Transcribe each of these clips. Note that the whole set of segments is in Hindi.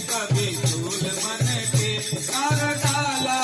कभी फूल बन के तार डाला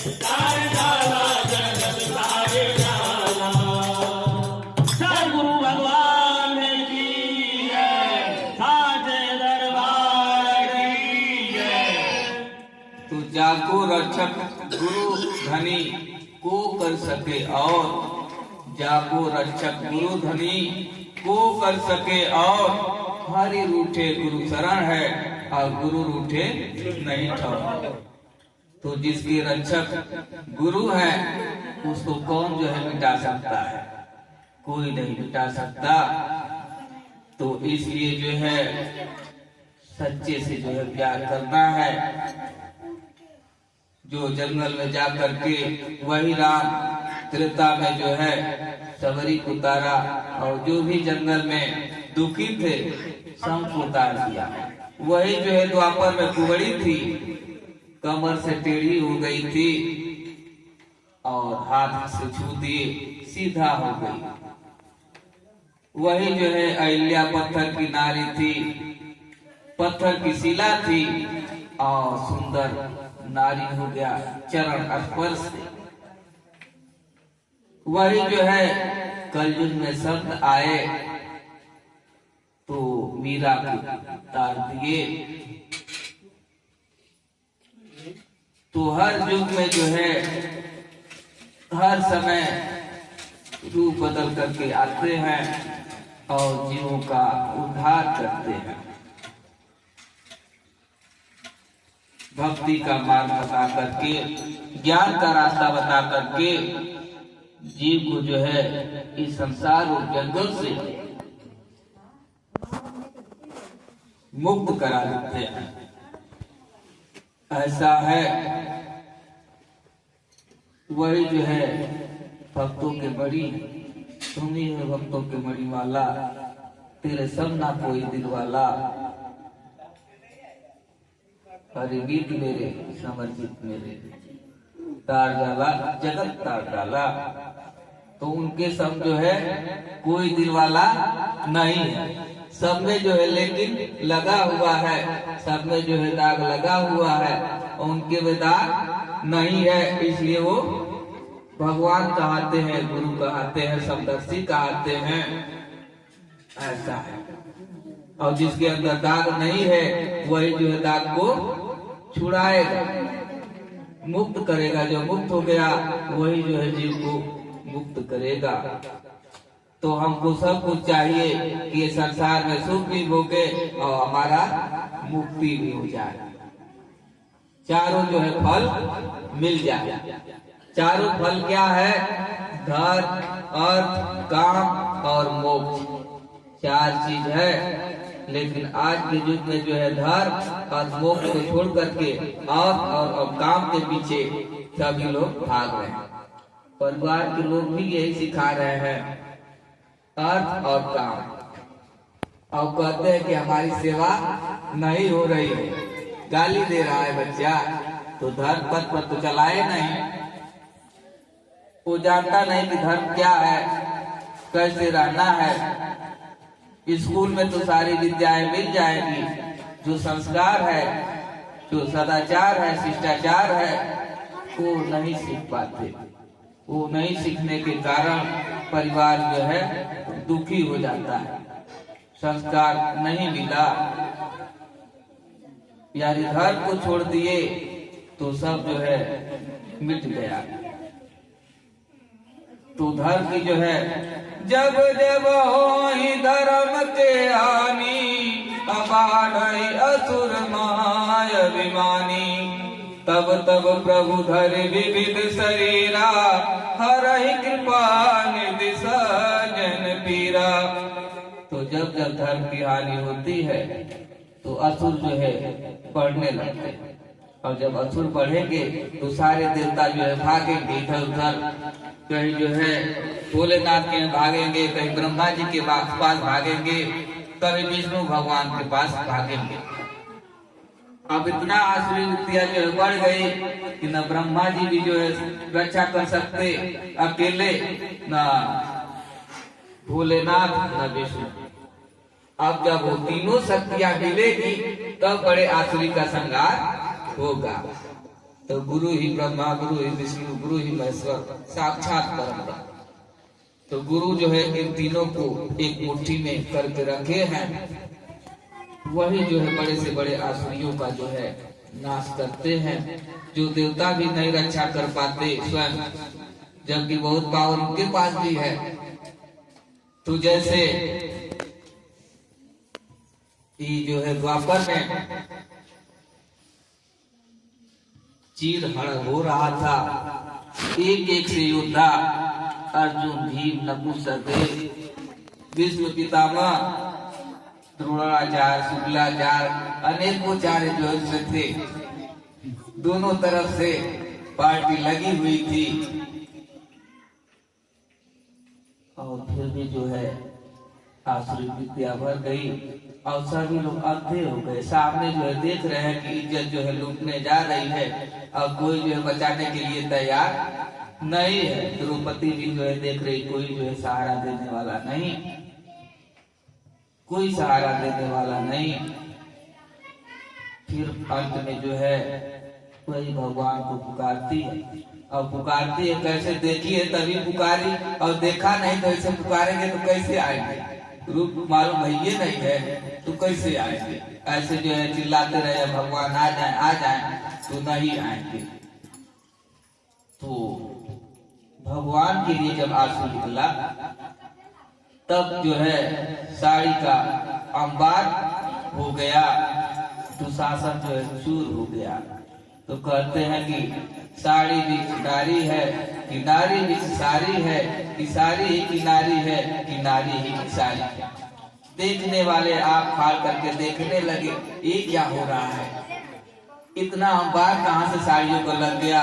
तारे डाला जगत तारे डाला। सद्गुरु भगवान की जय, साचे दरबार की जय। तू जाको रक्षक गुरु धनी को कर सके और जाको रक्षक गुरु धनी को कर सके और हरि रूठे गुरु शरण है और गुरु रूठे नहीं ठहर। तो जिसके रक्षक गुरु है उसको कौन जो है मिटा सकता है? कोई नहीं मिटा सकता। तो इसलिए जो है सच्चे से जो है प्यार करना है। जो जंगल में जा करके वही राम त्रेता में जो है सबरी को उतारा और जो भी जंगल में दुखी थे सबको उतार दिया। वही जो है द्वापर में कुंवरी थी, कमर से टेढ़ी हो गई थी और हाथ से छू दिए सीधा हो गई। वही जो है अहिल्या पत्थर की नारी थी, पत्थर की शिला थी और सुंदर नारी हो गया चरण स्पर्श से। वही जो है कलयुग में संत आए तो मीरा को तार दिए। तो हर युग में जो है हर समय रूप बदल करके आते हैं और जीवों का उद्धार करते हैं। भक्ति का मार्ग बता करके, ज्ञान का रास्ता बता करके जीव को जो है इस संसार और जंगल से मुक्त करा देते हैं। ऐसा है वही जो है भक्तों के बड़ी, तुम ही है भक्तों के मणि वाला, तेरे सब ना कोई दिल वाला। हरि गीत मेरे समर्पित मेरे, तार डाला जगत तार डाला। तो उनके सब जो है कोई दिल वाला नहीं है, सब में जो है लेकिन लगा हुआ है, सब में जो है दाग लगा हुआ है, उनके में दाग नहीं है। इसलिए वो भगवान कहते हैं, गुरु कहते हैं, समदर्शी कहते हैं। ऐसा है। और जिसके अंदर दाग नहीं है वही जो है दाग को छुड़ाएगा, मुक्त करेगा। जो मुक्त हो गया वही जो है जीव को मुक्त करेगा। तो हमको सब कुछ चाहिए कि ये संसार में सुख भी भोगे और हमारा मुक्ति भी हो जाए, चारों जो है फल मिल जाए। चारों फल क्या है? धर्म, अर्थ, काम और मोक्ष, चार चीज है। लेकिन आज के युग में जो है धर्म और मोक्ष को छोड़ करके और काम के पीछे सभी लोग भाग रहे हैं। परिवार के लोग भी यही सिखा रहे हैं, अर्थ और काम। और कहते हैं कि हमारी सेवा नहीं हो रही है, गाली दे रहा है बच्चा, तो धर्म पथ पर तो चलाए नहीं। वो जानता नहीं कि धर्म क्या है, कैसे रहना है। स्कूल में तो सारी विद्याएं मिल जाएगी, जो संस्कार है, जो सदाचार है, शिष्टाचार है, वो नहीं सीख पाते। वो नहीं सीखने के कारण परिवार जो है दुखी हो जाता है। संस्कार नहीं मिला, यानी धर्म को छोड़ दिए तो सब जो है मिट गया। तो धर्म की जो है जब जब होई धर्म के हानि, अबाढ़ई असुर माय अभिमानी। तब तब प्रभु धर विविध शरीरा, हरहि कृपा निधि सजन पीरा। तो जब जब धर्म की हानि होती है तो असुर जो है बढ़ने लगते हैं। और जब असुर बढ़ेंगे तो सारे देवता जो है भागेंगे इधर उधर, कहीं जो है भोलेनाथ के भागेंगे, कहीं ब्रह्मा जी के पास भागेंगे, कभी विष्णु भगवान के पास भागेंगे। अब इतना आसुरी वृत्तियां जो है बढ़ गई कि न ब्रह्मा जी भी जो है रक्षा कर सकते अकेले, न भोलेनाथ न विष्णु। अब जब वो तीनों शक्तियां मिलेगी तब बड़े आसुरी का संहार होगा। तो गुरु ही ब्रह्मा, गुरु ही विष्णु, गुरु ही महेश्वर, साक्षात परम ब्रह्म। तो गुरु जो है इन तीनों को एक मुट्ठी में करके रखे हैं, वही जो है बड़े से बड़े आसुरियों का जो है नाश करते हैं, जो देवता भी नहीं रक्षा कर पाते स्वयं, जबकि बहुत पावर उनके पास भी है। तो जैसे ये जो है द्वापर में चीर हरण हो रहा था, एक एक से योद्धा अर्जुन, भीम, नकुल, सहदेव, भीष्म पितामह, द्रोणाचार्य, शुक्लाचार्य, अनेकों चार्य जो है थे, दोनों तरफ से पार्टी लगी हुई थी। और फिर भी जो है आसुरी विद्या भर गई और सभी लोग अंधे हो गए। सामने जो है देख रहे हैं कि इज्जत जो है लूटने जा रही है, अब कोई जो है बचाने के लिए तैयार नहीं है। द्रौपदी भी जो है देख रही, कोई जो है सहारा देने वाला नहीं, कोई सहारा देने वाला नहीं। फिर अंत में जो है वही भगवान को पुकारती है, और पुकारती है कैसे, देखिए तभी पुकारी, और देखा नहीं तो ऐसे पुकारेंगे तो कैसे आएंगे, रूप मालूम है ये नहीं है तो कैसे आएंगे। ऐसे जो है चिल्लाते रहे भगवान आ जाए तो नहीं आएंगे। तो भगवान के लिए जब आंसू निकला तब जो है साड़ी का अंबार हो गया, दुशासन जो है चूर हो गया। तो कहते हैं कि साड़ी भी नारी है कि नारी भी सारी है, कि सारी ही की नारी है कि नारी ही की सारी है। देखने वाले आँख फाड़ करके देखने लगे ये क्या हो रहा है, इतना अंबार कहाँ से साड़ियों को लग गया।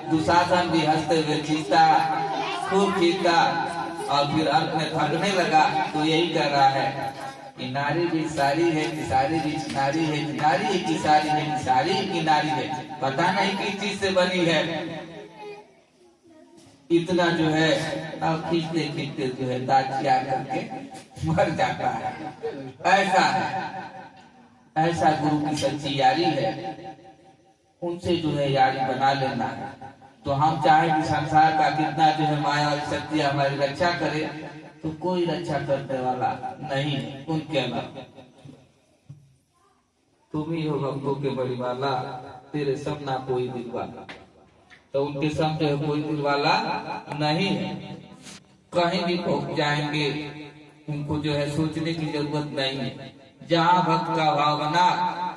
दुशासन भी हंसते हुए खींचता, खूब खींचता, और फिर अंत में थकने लगा तो यही कह रहा है कि नारी भी सारी है कि सारी भी नारी है, कि नारी है कि सारी है, कि सारी की नारी है, पता नहीं किस चीज से बनी है। इतना जो है अब खींचते खींचते जो है दाचिया करके मर जाता है। ऐसा है, ऐसा गुरु की सच्ची यारी है, उनसे जो है यारी बना लेना है। तो हम चाहे कि संसार का कितना जो है माया और शक्ति हमारी रक्षा करे, तो कोई रक्षा करने वाला नहीं है उनके अलावा। तुम ही हो भक्तों के बड़ीवाला, तेरे सब ना कोई दिलवाला। तो उनके सब जो है कोई दिलवाला नहीं है। कहीं भी पहुंच जाएंगे, उनको जो है सोचने की जरूरत नहीं है। जहाँ भक्त का भाव बना,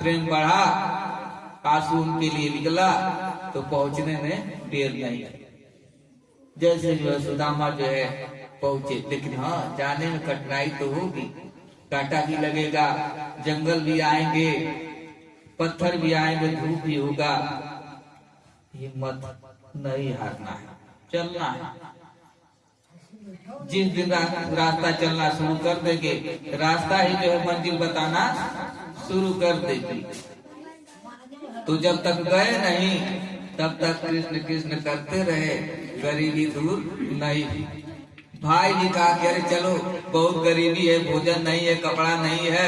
प्रेम बढ़ा, आंसू उनके लिए निकला, तो पहुंचने में देर नहीं है। जैसे जो है सुदामा जो है पहुंचे, लेकिन हाँ जाने में कठिनाई तो होगी, कांटा भी लगेगा, जंगल भी आएंगे, पत्थर भी आएंगे, धूप भी होगा। हिम्मत नहीं हारना है, चलना है। जिस दिन रास्ता चलना शुरू कर देंगे, रास्ता ही जो है मंजिल बताना शुरू कर देगी। तो जब तक गए नहीं तब तक कृष्ण कृष्ण करते रहे, गरीबी दूर नहीं। भाई भी कहा कि अरे चलो बहुत गरीबी है, भोजन नहीं है, कपड़ा नहीं है,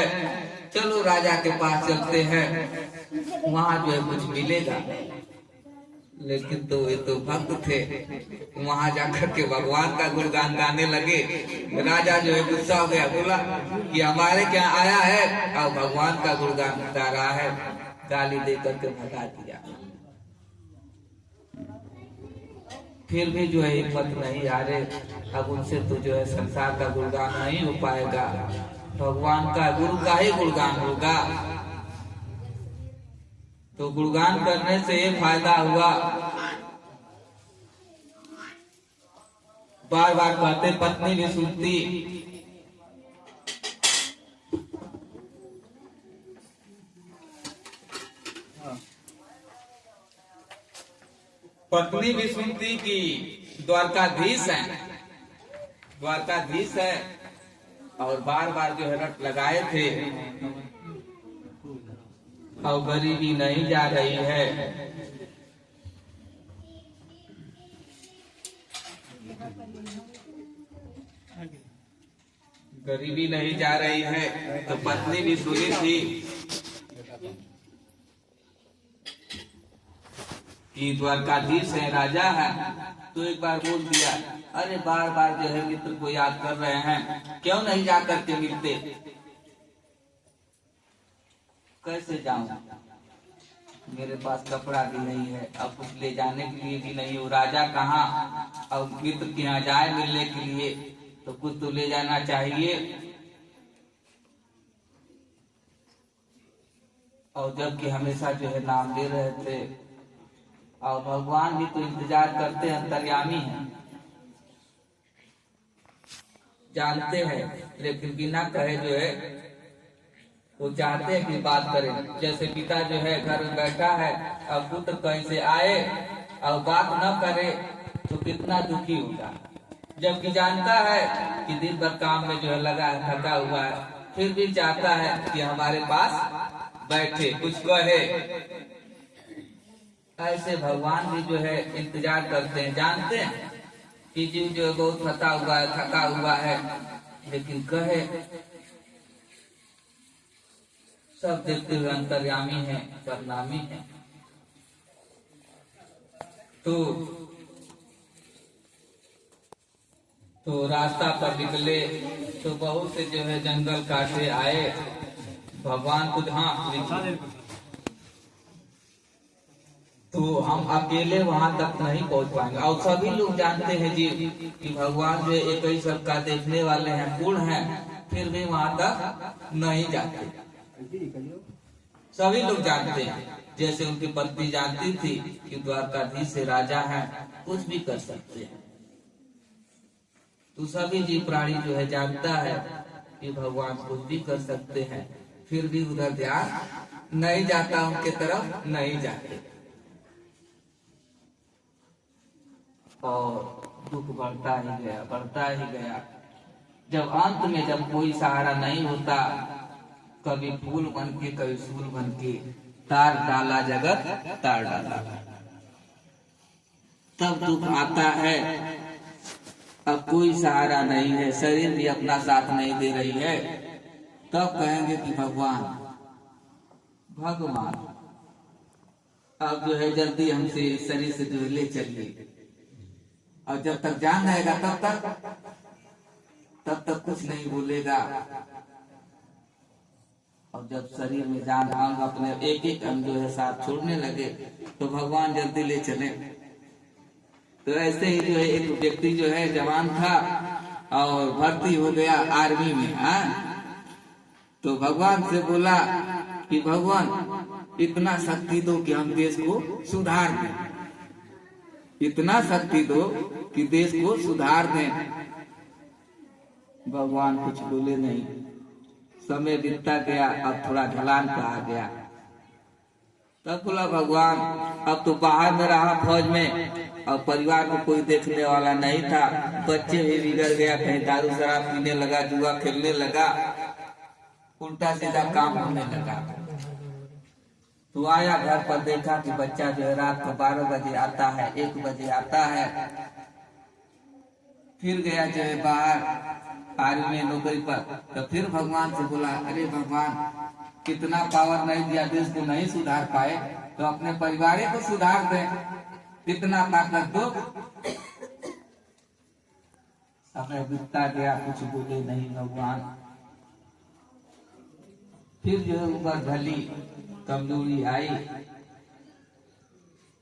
चलो राजा के पास चलते हैं, वहाँ जो है कुछ मिलेगा। लेकिन तो ये तो भक्त थे, वहाँ जाकर के भगवान का गुणगान गाने लगे। राजा जो है गुस्सा हो गया, बोला कि हमारे क्या आया है और भगवान का गुणगान गा रहा है, गाली दे करके भगा दिया। फिर भी जो है हिम्मत नहीं हारे। अब उनसे तो जो है संसार का गुणगान नहीं हो पाएगा, भगवान का गुरु का ही गुणगान होगा। तो गुणगान करने से ये फायदा हुआ, बार बार कहते, पत्नी भी सुनती, पत्नी भी सुनती कि द्वारकाधीश है, और बार बार जो है रट लगाए थे, और गरीबी नहीं जा रही है। गरीबी नहीं जा रही है, तो पत्नी भी सुनी थी कि कि द्वारकाधीश है, राजा है, तो एक बार बोल दिया, अरे बार बार जो है मित्र को याद कर रहे हैं, क्यों नहीं जाकर के मिलते। कैसे जाऊं, मेरे पास कपड़ा भी नहीं है, अब कुछ ले जाने के लिए भी नहीं हो, राजा कहाँ, अब मित्र के यहाँ जाए मिलने के लिए तो कुछ तो ले जाना चाहिए। और जबकि हमेशा जो है नाम ले रहे थे, और भगवान भी तो इंतजार करते हैं, अंतर्यामी हैं, जानते हैं, लेकिन बिना कहे जो है वो चाहते हैं कि बात करें। जैसे पिता जो है घर में बैठा है और पुत्र कहीं से आए और बात न करे तो कितना दुखी होगा, जबकि जानता है कि दिन भर काम में जो है लगा है, थका हुआ है, फिर भी चाहता है कि हमारे पास बैठे, कुछ कहे। ऐसे भगवान भी जो है इंतजार करते हैं, जानते हैं कि जीव जो है बहुत थका हुआ है, लेकिन कहे। सब देखते हुए अंतर्यामी है, परिणामी है। तो रास्ता पर निकले तो बहुत से जो है जंगल काटे आए, भगवान खुद, हाँ, तो हम अकेले वहां तक नहीं पहुंच पाएंगे। और सभी लोग जानते हैं जी कि भगवान जो एक ही सबका देखने वाले हैं, पूर्ण हैं, फिर भी वहां तक नहीं जाते। सभी लोग जानते हैं, जैसे उनकी पत्नी जानती थी कि द्वारकाधीश से राजा हैं, कुछ भी कर सकते हैं। तो सभी जीव प्राणी जो है जानता है कि भगवान कुछ भी कर सकते हैं, फिर भी उधर ध्यान नहीं जाता, उनके तरफ नहीं जाते। और दुख बढ़ता ही गया, बढ़ता ही गया। जब अंत में जब कोई सहारा नहीं होता, कभी फूल बन के कभी फूल बन के, तार डाला जगत तार डाला, तब दुख आता है। अब कोई सहारा नहीं है, शरीर भी अपना साथ नहीं दे रही है, तब कहेंगे कि भगवान भगवान अब जो है जल्दी हमसे शरीर से जो ले चलिए। और जब तक जान रहेगा तब तक कुछ नहीं बोलेगा। और जब शरीर में जान, अंग अपने एक एक अंग जो है साथ छोड़ने लगे, तो भगवान जल्दी ले चले। तो ऐसे ही जो है एक व्यक्ति जो है जवान था और भर्ती हो गया आर्मी में, तो भगवान से बोला कि भगवान इतना शक्ति दो कि हम देश को सुधार दें, इतना शक्ति दो कि देश को सुधार दें। भगवान कुछ बोले नहीं। समय बीतता गया, अब थोड़ा ढलान पर आ गया। तब बोला भगवान, अब तो बाहर में रहा फौज में, और परिवार को कोई देखने वाला नहीं था, बच्चे भी बिगड़ गया, कहीं दारू शराब पीने लगा, जुआ खेलने लगा, उल्टा सीधा काम होने लगा। तो आया घर पर, देखा कि बच्चा जो है रात को 12 बजे आता है, 1 बजे आता है। फिर गया जो है बाहर आर्मी में नौकरी पर, तो फिर भगवान से बोला, अरे भगवान कितना पावर नहीं दिया, देश को नहीं सुधार पाए, तो अपने परिवार को सुधार दें, इतना ताकत दो। समय बीतता गया, कुछ बोले नहीं भगवान। फिर जो है ऊपर ढली, कमजोरी आई,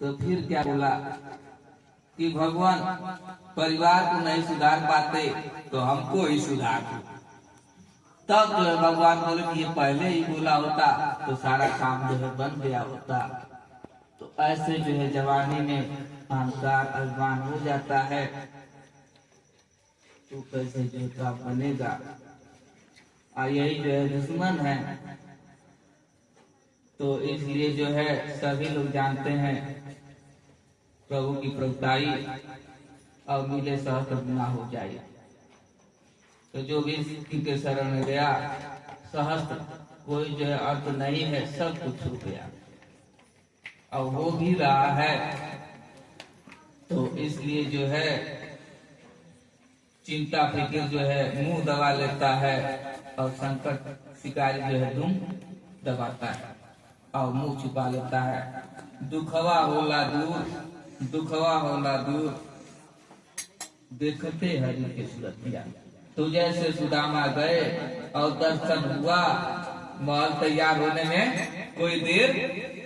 तो फिर क्या बोला कि भगवान परिवार को नहीं सुधार पाते तो हमको ही सुधार दो। तब जो है भगवान बोले कि ये पहले ही बोला होता तो सारा काम जो है बन गया होता। तो ऐसे जो है जवानी में अहंकार अभिमान हो जाता है, तो कैसे जो है बनेगा। और यही जो है दुश्मन है। तो इसलिए जो है सभी लोग जानते हैं प्रभु की प्रभुताई, और मिले सहस्त्र गुना हो जाए। तो जो भी के शरण में गया, सहस्त्र कोई जो है अर्थ नहीं है, सब कुछ हो गया और वो भी रहा है। तो इसलिए जो है चिंता फिक्र जो है मुंह दबा लेता है, और संकट शिकारी जो है दुम दबाता है और मुंह छुपा लेता है। दुखवा होला दूर, दुखवा होला दूर, देखते हरि के सूरतिया। तो जैसे सुदामा गए और दर्शन हुआ, महल तैयार होने में कोई देर